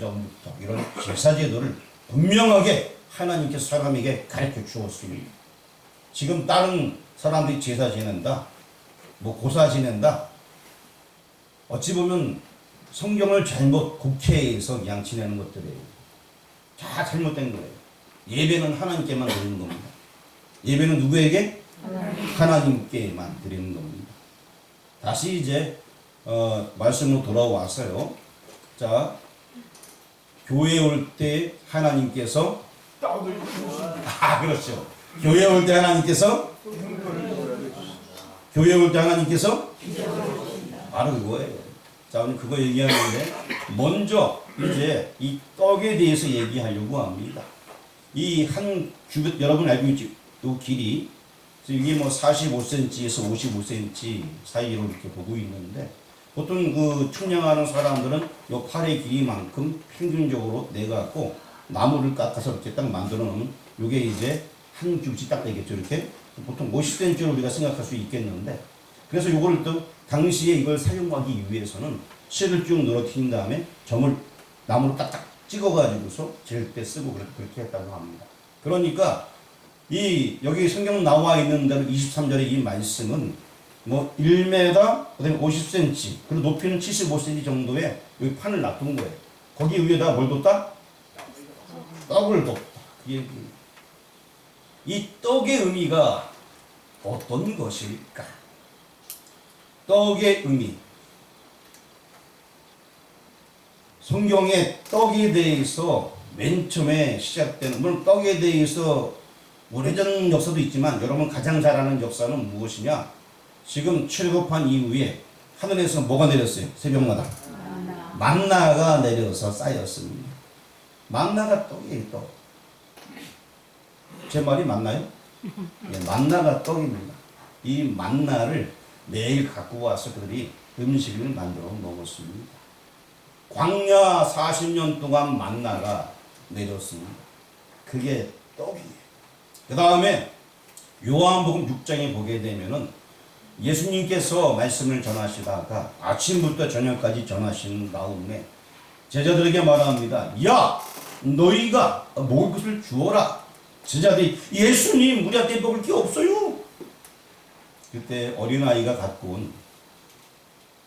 오래전부터 이런 제사제도를 분명하게 하나님께서 사람에게 가르쳐 주었습니다. 지금 다른 사람들이 제사 지낸다, 뭐 고사 지낸다, 어찌 보면 성경을 잘못 국회에서 그냥 지내는 것들이에요. 다 잘못된 거예요. 예배는 하나님께만 드리는 겁니다. 예배는 누구에게? 하나님께만 드리는 겁니다. 다시 이제 말씀으로 돌아왔어요. 자, 교회에 올 때 하나님께서 그렇죠. 교회에 올 때 하나님께서 바로 그거예요. 자, 오늘 그거 얘기하는데 먼저 이제 이 떡에 대해서 얘기하려고 합니다. 이 한 규빗, 여러분 알고 있죠? 이 길이 이게 뭐 45cm에서 55cm 사이로 이렇게 보고 있는데, 보통 그 측량하는 사람들은 요 팔의 길이만큼 평균적으로 내갖고 나무를 깎아서 이렇게 딱 만들어 놓으면 요게 이제 한 규빗이 딱 되겠죠. 이렇게 보통 50cm로 우리가 생각할 수 있겠는데, 그래서 요거를 또 당시에 이걸 사용하기 위해서는 실을 쭉 늘어뜨린 다음에 점을 나무로 딱딱 찍어가지고서 잴 때 쓰고 그렇게 했다고 합니다. 그러니까 이 여기 성경 나와 있는 대로 23절의 이 말씀은 뭐 1m, 그다음에 50cm, 그리고 높이는 75cm 정도의 여기 판을 놔둔 거예요. 거기 위에다 뭘 뒀다? 떡을 뒀다. 이 떡의 의미가 어떤 것일까? 떡의 의미. 성경의 떡에 대해서 맨 처음에 시작되는, 물론 떡에 대해서 오래전 역사도 있지만 여러분 가장 잘 아는 역사는 무엇이냐? 지금 출애굽한 이후에 하늘에서 뭐가 내렸어요? 새벽마다 만나가 내려서 쌓였습니다. 만나가 떡이에요. 떡. 제 말이 맞나요? 네, 만나가 떡입니다. 이 만나를 매일 갖고 와서 그들이 음식을 만들어 먹었습니다. 광야 40년 동안 만나가 내렸습니다. 그게 떡이에요. 그 다음에 요한복음 6장에 보게 되면은 예수님께서 말씀을 전하시다가 아침부터 저녁까지 전하시는 다음에 제자들에게 말합니다. 야, 너희가 먹을 것을 주어라. 제자들이 예수님, 우리한테 먹을 게 없어요. 그때 어린아이가 갖고 온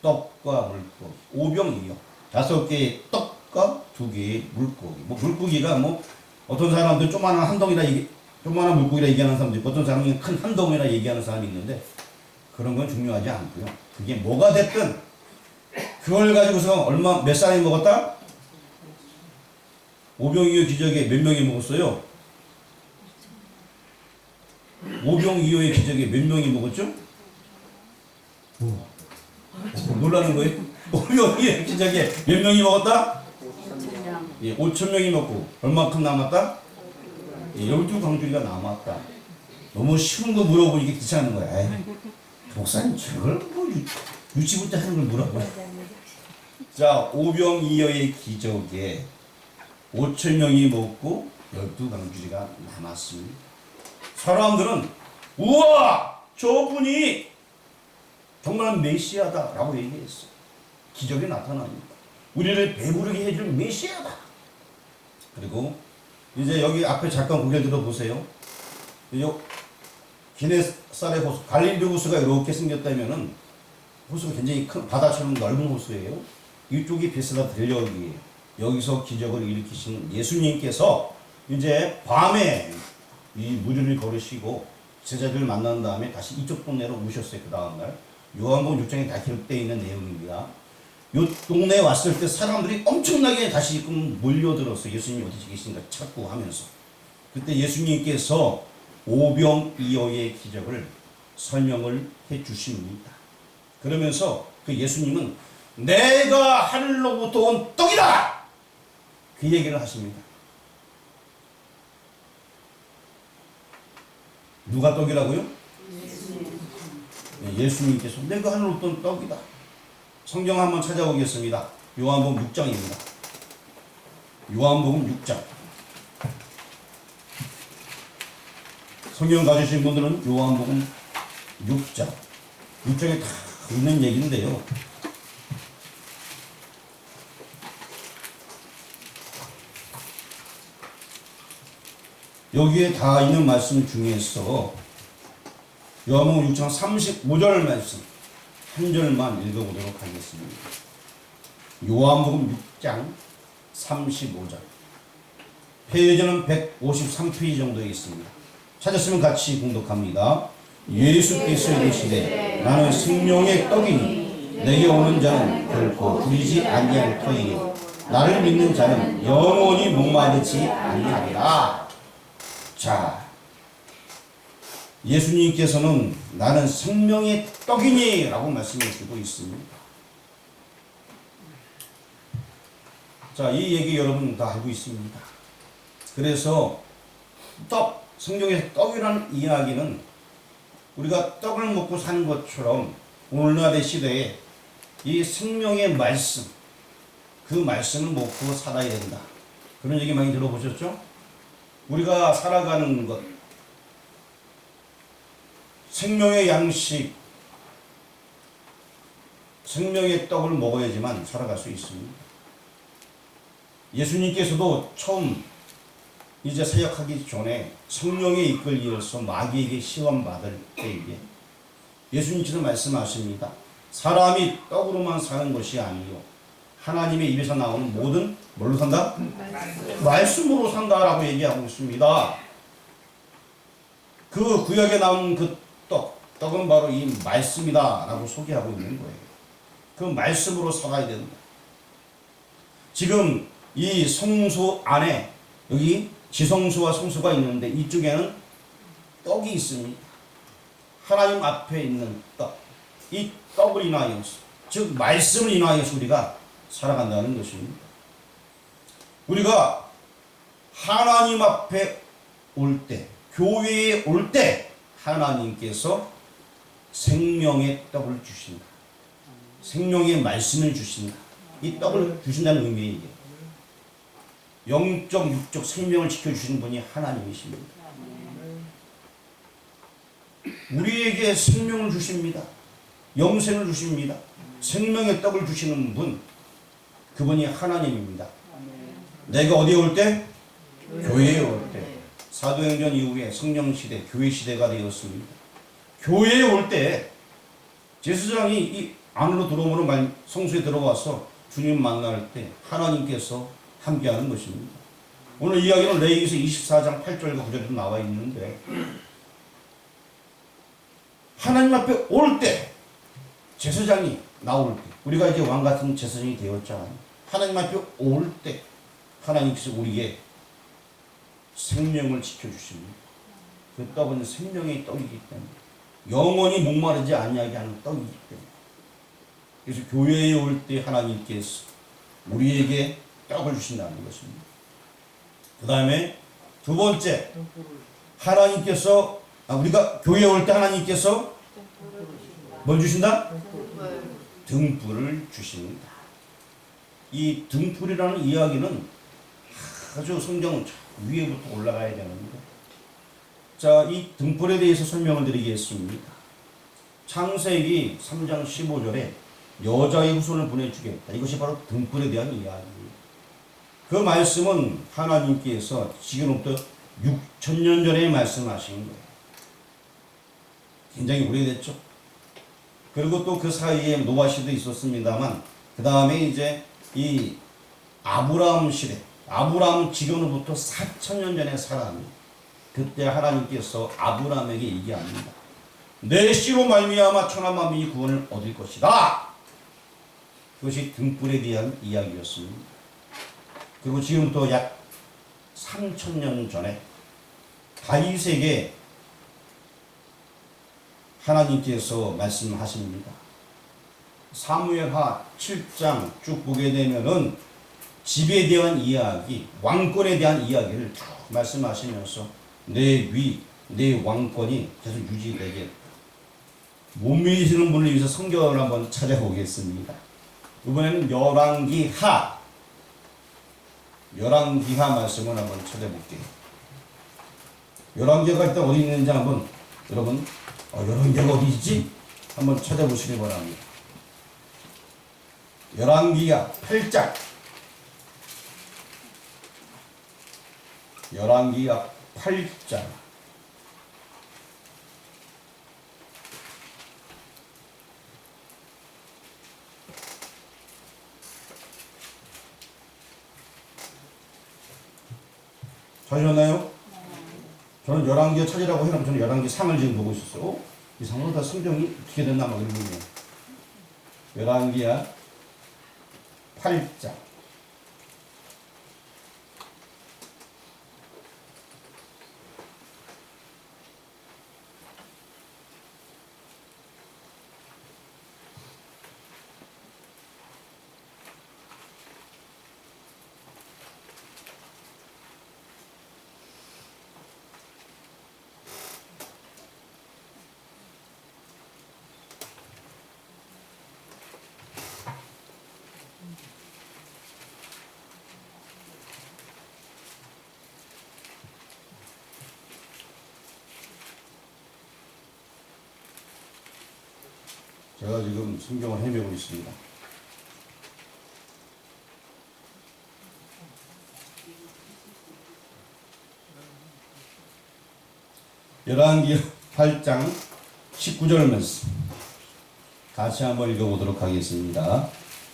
떡과 물고기 5병이요. 5개의 떡과 2개의 물고기. 뭐 물고기가 뭐 어떤 사람들 조그마한 한 덩이라 조그마한 물고기라 얘기하는 사람도 있고, 어떤 사람은 큰 한 덩이라 얘기하는 사람이 있는데, 그런 건 중요하지 않고요. 그게 뭐가 됐든 그걸 가지고서 몇 사람이 먹었다? 오병이어 기적에 몇 명이 먹었어요? 오병이어의 기적에 몇 명이 먹었죠? 놀라는 거예요? 오병이어의 기적에 몇 명이 먹었다? 5,000명이 먹고 얼마큼 남았다? 12광주리가 남았다. 너무 쉬운 거 물어보니까 귀찮은 거야. 에이, 목사님 저걸 뭐 유치부 때 하는 걸 물어보네. 자, 오병이어의 기적에 5,000명이 먹고 12광주리가 남았습니다. 사람들은 우와, 저분이 정말 메시아다라고 얘기했어. 기적이 나타나니까 우리를 배부르게 해줄 메시아다. 그리고 이제 여기 앞에 잠깐 고개 들어보세요. 기네사렛 호수, 갈릴리 호수가 이렇게 생겼다면은 호수가 굉장히 큰 바다처럼 넓은 호수예요. 이쪽이 베세다 들녘이에요. 여기서 기적을 일으키신 예수님께서 이제 밤에 이 무리를 걸으시고 제자들을 만난 다음에 다시 이쪽 동네로 오셨어요. 그 다음날 요한복음 6장에 다 기록되어 있는 내용입니다. 요 동네에 왔을 때 사람들이 엄청나게 다시금 몰려들어서 예수님이 어디 계신가 찾고 하면서, 그때 예수님께서 오병이어의 기적을 설명을 해 주십니다. 그러면서 그 예수님은 내가 하늘로부터 온 떡이다! 그 얘기를 하십니다. 누가 떡이라고요? 예수님께서 내가 하늘로부터 온 떡이다. 성경 한번 찾아보겠습니다. 요한복음 6장입니다. 요한복음 6장. 성경 가지신 분들은 요한복음 6장. 6장에 다 있는 얘기인데요. 여기에 다 있는 말씀 중에서 요한복음 6장 35절 말씀 한 절만 읽어보도록 하겠습니다. 요한복음 6장 35절. 페이지는 153페이지 정도에 있습니다. 찾았으면 같이 공독합니다. 예수께서 이르시되 나는 생명의 떡이니 내게 오는 자는 결코 부리지 아니할 터이요 나를 믿는 자는 영원히 목마르지 아니하리라. 자, 예수님께서는 나는 생명의 떡이니 라고 말씀해 주고 있습니다. 자, 이 얘기 여러분 다 알고 있습니다. 그래서 떡, 성경의 떡이라는 이야기는 우리가 떡을 먹고 사는 것처럼 오늘날의 시대에 이 생명의 말씀, 그 말씀을 먹고 살아야 된다. 그런 얘기 많이 들어보셨죠? 우리가 살아가는 것, 생명의 양식, 생명의 떡을 먹어야지만 살아갈 수 있습니다. 예수님께서도 처음 이제 사역하기 전에 성령의 이끌리어서 마귀에게 시험받을 때에 예수님께서 말씀하십니다. 사람이 떡으로만 사는 것이 아니요 하나님의 입에서 나오는 모든 뭘로 산다? 말씀으로 산다라고 얘기하고 있습니다. 그 구약에 나온 그 떡은 바로 이 말씀이다라고 소개하고 있는 거예요. 그 말씀으로 살아야 된다. 지금 이 성소 안에 여기 지성소와 성소가 있는데 이쪽에는 떡이 있습니다. 하나님 앞에 있는 떡. 이 떡을 인하여서, 즉 말씀을 인하여서 우리가 살아간다는 것입니다. 우리가 하나님 앞에 올 때, 교회에 올 때 하나님께서 생명의 떡을 주신다. 생명의 말씀을 주신다. 이 떡을 주신다는 의미예요. 영적, 육적 생명을 지켜주시는 분이 하나님이십니다. 우리에게 생명을 주십니다. 영생을 주십니다. 생명의 떡을 주시는 분, 그분이 하나님입니다. 내가 어디에 올 때? 교회에 올 때. 사도행전 이후에 성령시대, 교회시대가 되었습니다. 교회에 올 때 제사장이 이 안으로 들어오므로 성소에 들어와서 주님 만날 때 하나님께서 함께하는 것입니다. 오늘 이야기는 레위기서 24장 8절과 9절에도 나와 있는데 하나님 앞에 올 때 제사장이 나올 때 우리가 이제 왕같은 제사장이 되었잖아요. 하나님 앞에 올 때 하나님께서 우리에게 생명을 지켜주십니다. 그 떡은 생명의 떡이기 때문에 영원히 목마르지 아니하게 하는 떡이기 때문에 그래서 교회에 올 때 하나님께서 우리에게 떡을 주신다는 것입니다. 그 다음에 두 번째, 하나님께서 우리가 교회에 올 때 하나님께서 뭘 주신다? 등불을 주십니다. 이 등불이라는 이야기는 아주 성경 위에부터 올라가야 되는데, 자, 이 등불에 대해서 설명을 드리겠습니다. 창세기 3장 15절에 여자의 후손을 보내주겠다. 이것이 바로 등불에 대한 이야기입니다. 그 말씀은 하나님께서 지금부터 6,000년 전에 말씀하신 거예요. 굉장히 오래됐죠. 그리고 또 그 사이에 노아 시대도 있었습니다만 그 다음에 이제 이 아브라함 시대, 아브라함은 지금으로부터 4,000년 전에 살았습니다. 그때 하나님께서 아브라함에게 얘기합니다. 내 씨로 말미암아 천하 만민이 구원을 얻을 것이다. 그것이 등불에 대한 이야기였습니다. 그리고 지금부터 약 3,000년 전에 다윗에게 하나님께서 말씀하십니다. 사무엘하 7장 쭉 보게 되면은 집에 대한 이야기, 왕권에 대한 이야기를 쭉 말씀하시면서 내 위, 내 왕권이 계속 유지되겠다. 못 믿으시는 분을 위해서 성경을 한번 찾아보겠습니다. 이번에는 열왕기하 말씀을 한번 찾아볼게요. 열왕기가 일단 어디 있는지 한번 여러분 열왕기가 어디 있지? 한번 찾아보시기 바랍니다. 열왕기하 8장 열왕기하 8장 찾으셨나요? 저는 열왕기에 찾으라고 해놓고 저는 열왕기 3을 지금 보고 있었어요. 이상하다 성경이 어떻게 됐나 막 이러는데 열왕기야 8장 제가 지금 성경을 헤매고 있습니다. 열왕기 8장 19절 말씀 같이 한번 읽어보도록 하겠습니다.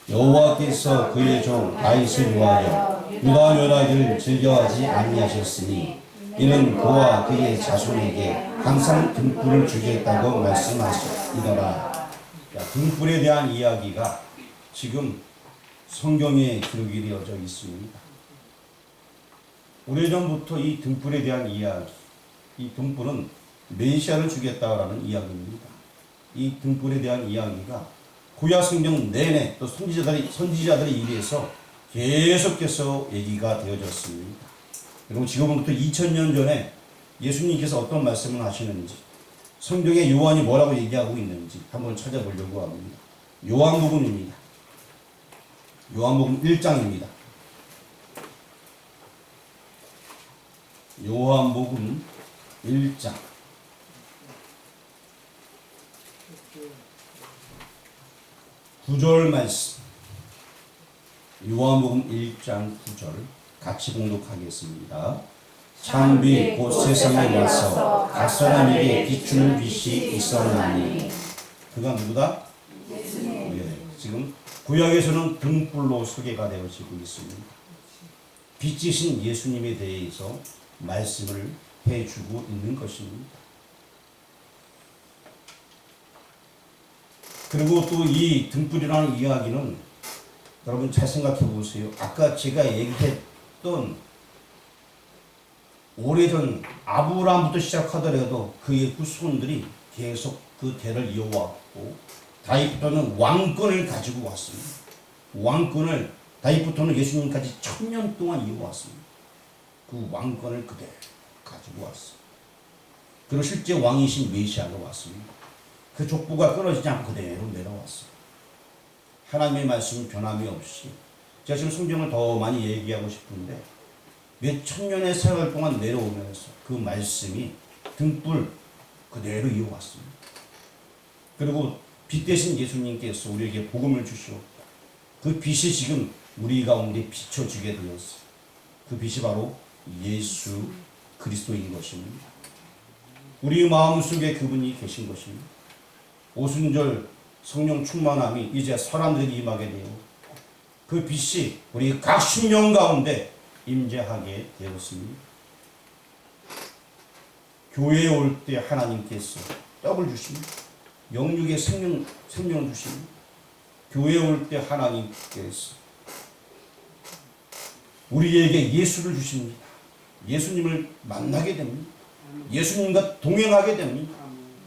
여호와께서 그의 종 다윗을 위하여 유다 멸하기를 즐겨하지 아니하셨으니 이는 그와 그의 자손에게 항상 등불을 주겠다고 말씀하시더라. 등불에 대한 이야기가 지금 성경에 기록이 되어져 있습니다. 오래전부터 이 등불에 대한 이야기, 이 등불은 메시아를 주겠다라는 이야기입니다. 이 등불에 대한 이야기가 구약 성경 내내 또 선지자들의 입에서 계속해서 얘기가 되어졌습니다. 그리고 지금부터 2000년 전에 예수님께서 어떤 말씀을 하시는지 성경에 요한이 뭐라고 얘기하고 있는지 한번 찾아보려고 합니다. 요한복음입니다. 요한복음 1장입니다. 요한복음 1장 9절 말씀 요한복음 1장 9절 같이 봉독하겠습니다. 창비 곧 세상에 와서 각 사람에게 비추는 빛이 있었나니 그가 누구다? 예, 지금 구약에서는 등불로 소개가 되어지고 있습니다. 빛이신 예수님에 대해서 말씀을 해주고 있는 것입니다. 그리고 또 이 등불이라는 이야기는 여러분 잘 생각해 보세요. 아까 제가 얘기했던 오래전 아브라함부터 시작하더라도 그의 후손들이 계속 그 대를 이어왔고 다윗부터는 왕권을 가지고 왔습니다. 왕권을 다윗부터는 예수님까지 1000년 동안 이어왔습니다. 그 왕권을 그대로 가지고 왔어요. 그리고 실제 왕이신 메시아가 왔습니다. 그 족보가 끊어지지 않고 그대로 내려왔어요. 하나님의 말씀은 변함이 없이 제가 지금 성경을 더 많이 얘기하고 싶은데 몇 천년의 세월 동안 내려오면서 그 말씀이 등불 그대로 이어왔습니다. 그리고 빛 대신 예수님께서 우리에게 복음을 주시고 그 빛이 지금 우리 가운데 비춰지게 되었어요. 그 빛이 바로 예수 그리스도인 것입니다. 우리 마음속에 그분이 계신 것입니다. 오순절 성령 충만함이 이제 사람들에게 임하게 되어 그 빛이 우리 각 심령 가운데 임재하게 되었습니다. 교회에 올 때 하나님께서 떡을 주십니다. 영육의 생명을 주십니다. 교회에 올 때 하나님께서 우리에게 예수를 주십니다. 예수님을 만나게 됩니다. 예수님과 동행하게 됩니다.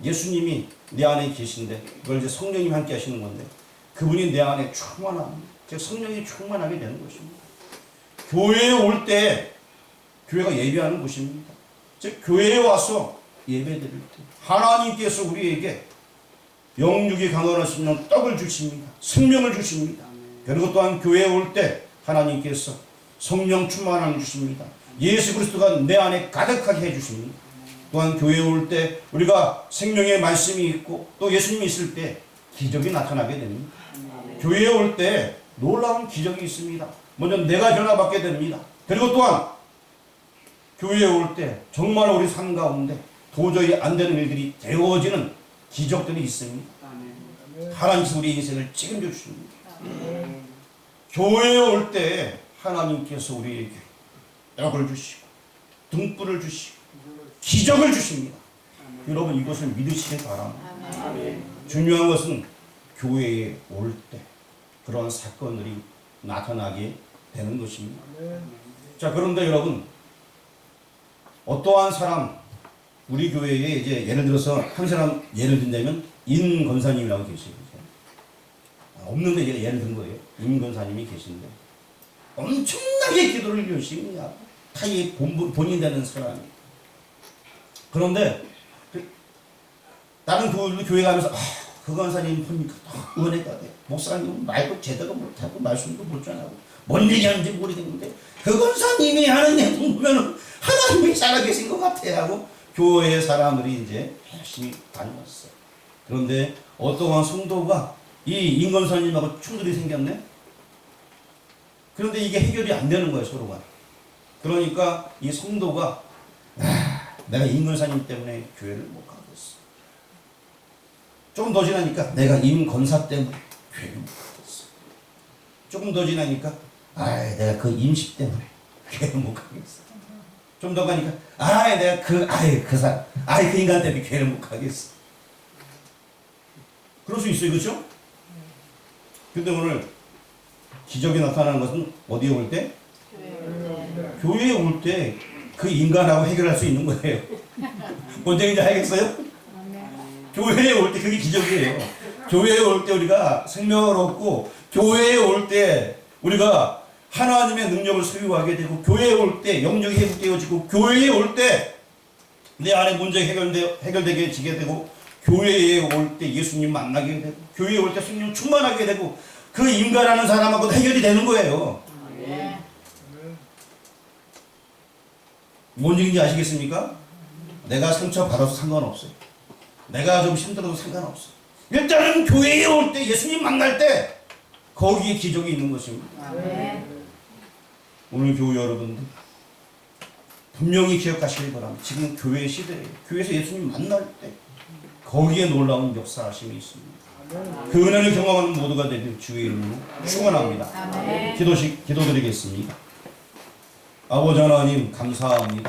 예수님이 내 안에 계신데 그걸 이제 성령님이 함께 하시는 건데 그분이 내 안에 충만합니다. 즉 성령이 충만하게 되는 것입니다. 교회에 올 때 교회가 예배하는 곳입니다. 즉 교회에 와서 예배드릴 때 하나님께서 우리에게 영육이 강건하신 떡을 주십니다. 생명을 주십니다. 그리고 또한 교회에 올 때 하나님께서 성령 충만함을 주십니다. 예수 그리스도가 내 안에 가득하게 해주십니다. 또한 교회에 올 때 우리가 생명의 말씀이 있고 또 예수님이 있을 때 기적이 나타나게 됩니다. 교회에 올 때 놀라운 기적이 있습니다. 먼저 내가 변화받게 됩니다. 그리고 또한 교회에 올 때 정말 우리 삶 가운데 도저히 안 되는 일들이 되어지는 기적들이 있습니다. 하나님께서 우리 인생을 책임져 주십니다. 교회에 올 때 하나님께서 우리에게 약을 주시고 등불을 주시고 기적을 주십니다. 여러분 이것을 믿으시길 바랍니다. 중요한 것은 교회에 올 때 그런 사건들이 나타나게 되는 것입니다. 자, 그런데 여러분 어떠한 사람 우리 교회에 이제 예를 들어서 한 사람 예를 든다면 인 권사님이라고 계세요. 없는데 제가 예를 든 거예요. 인 권사님이 계신데 엄청나게 기도를 열심히 하고 타이 본인 되는 사람이. 그런데 다른 교회 가면서 그 권사님 보니까 은혜가 돼. 목사님 말도 제대로 못하고 말씀도 못 전하고 뭔 얘기하는지 모르겠는데 그 권사님이 하는 행동 보면 하나님이 살아계신 것 같아 하고 교회 사람들이 이제 열심히 다녀왔어요. 그런데 어떠한 성도가 이 임권사님하고 충돌이 생겼네? 그런데 이게 해결이 안 되는 거예요, 서로가. 그러니까 이 성도가 내가 임권사님 때문에 교회를 못 가겠어. 조금 더 지나니까 내가 임권사 때문에 교회를 못 가겠어. 조금 더 지나니까 내가 그 임식 때문에 교회를 못 가겠어. 좀 더 가니까 내가 그 인간 때문에 교회를 못 가겠어. 그럴 수 있어요, 그렇죠? 근데 오늘 기적이 나타나는 것은 어디에 올 때? 교회에 올 때 그 인간하고 해결할 수 있는 거예요. 뭔 얘기인지 알겠어요? 교회에 올 때 그게 기적이에요. 교회에 올 때 우리가 생명을 얻고 교회에 올 때 우리가 하나님의 능력을 소유하게 되고 교회에 올 때 영역이 회복되어지고 교회에 올 때 내 안에 문제가 해결되게 지게 되고 교회에 올 때 예수님 만나게 되고 교회에 올 때 성령 충만하게 되고 그 인간하는 사람하고 해결이 되는 거예요. 뭔 얘기인지 아시겠습니까? 내가 상처 받아서 상관없어요. 내가 좀 힘들어도 상관없어요. 일단은 교회에 올 때 예수님 만날 때 거기에 기적이 있는 것입니다. 오늘 교회 여러분들 분명히 기억하시길 바랍니다. 지금 교회 시대예요. 교회에서 예수님 만날 때 거기에 놀라운 역사하심이 있습니다. 그 은혜를 경험하는 모두가 되길 주의 이름으로 축원합니다. 기도드리겠습니다. 아버지 하나님 감사합니다.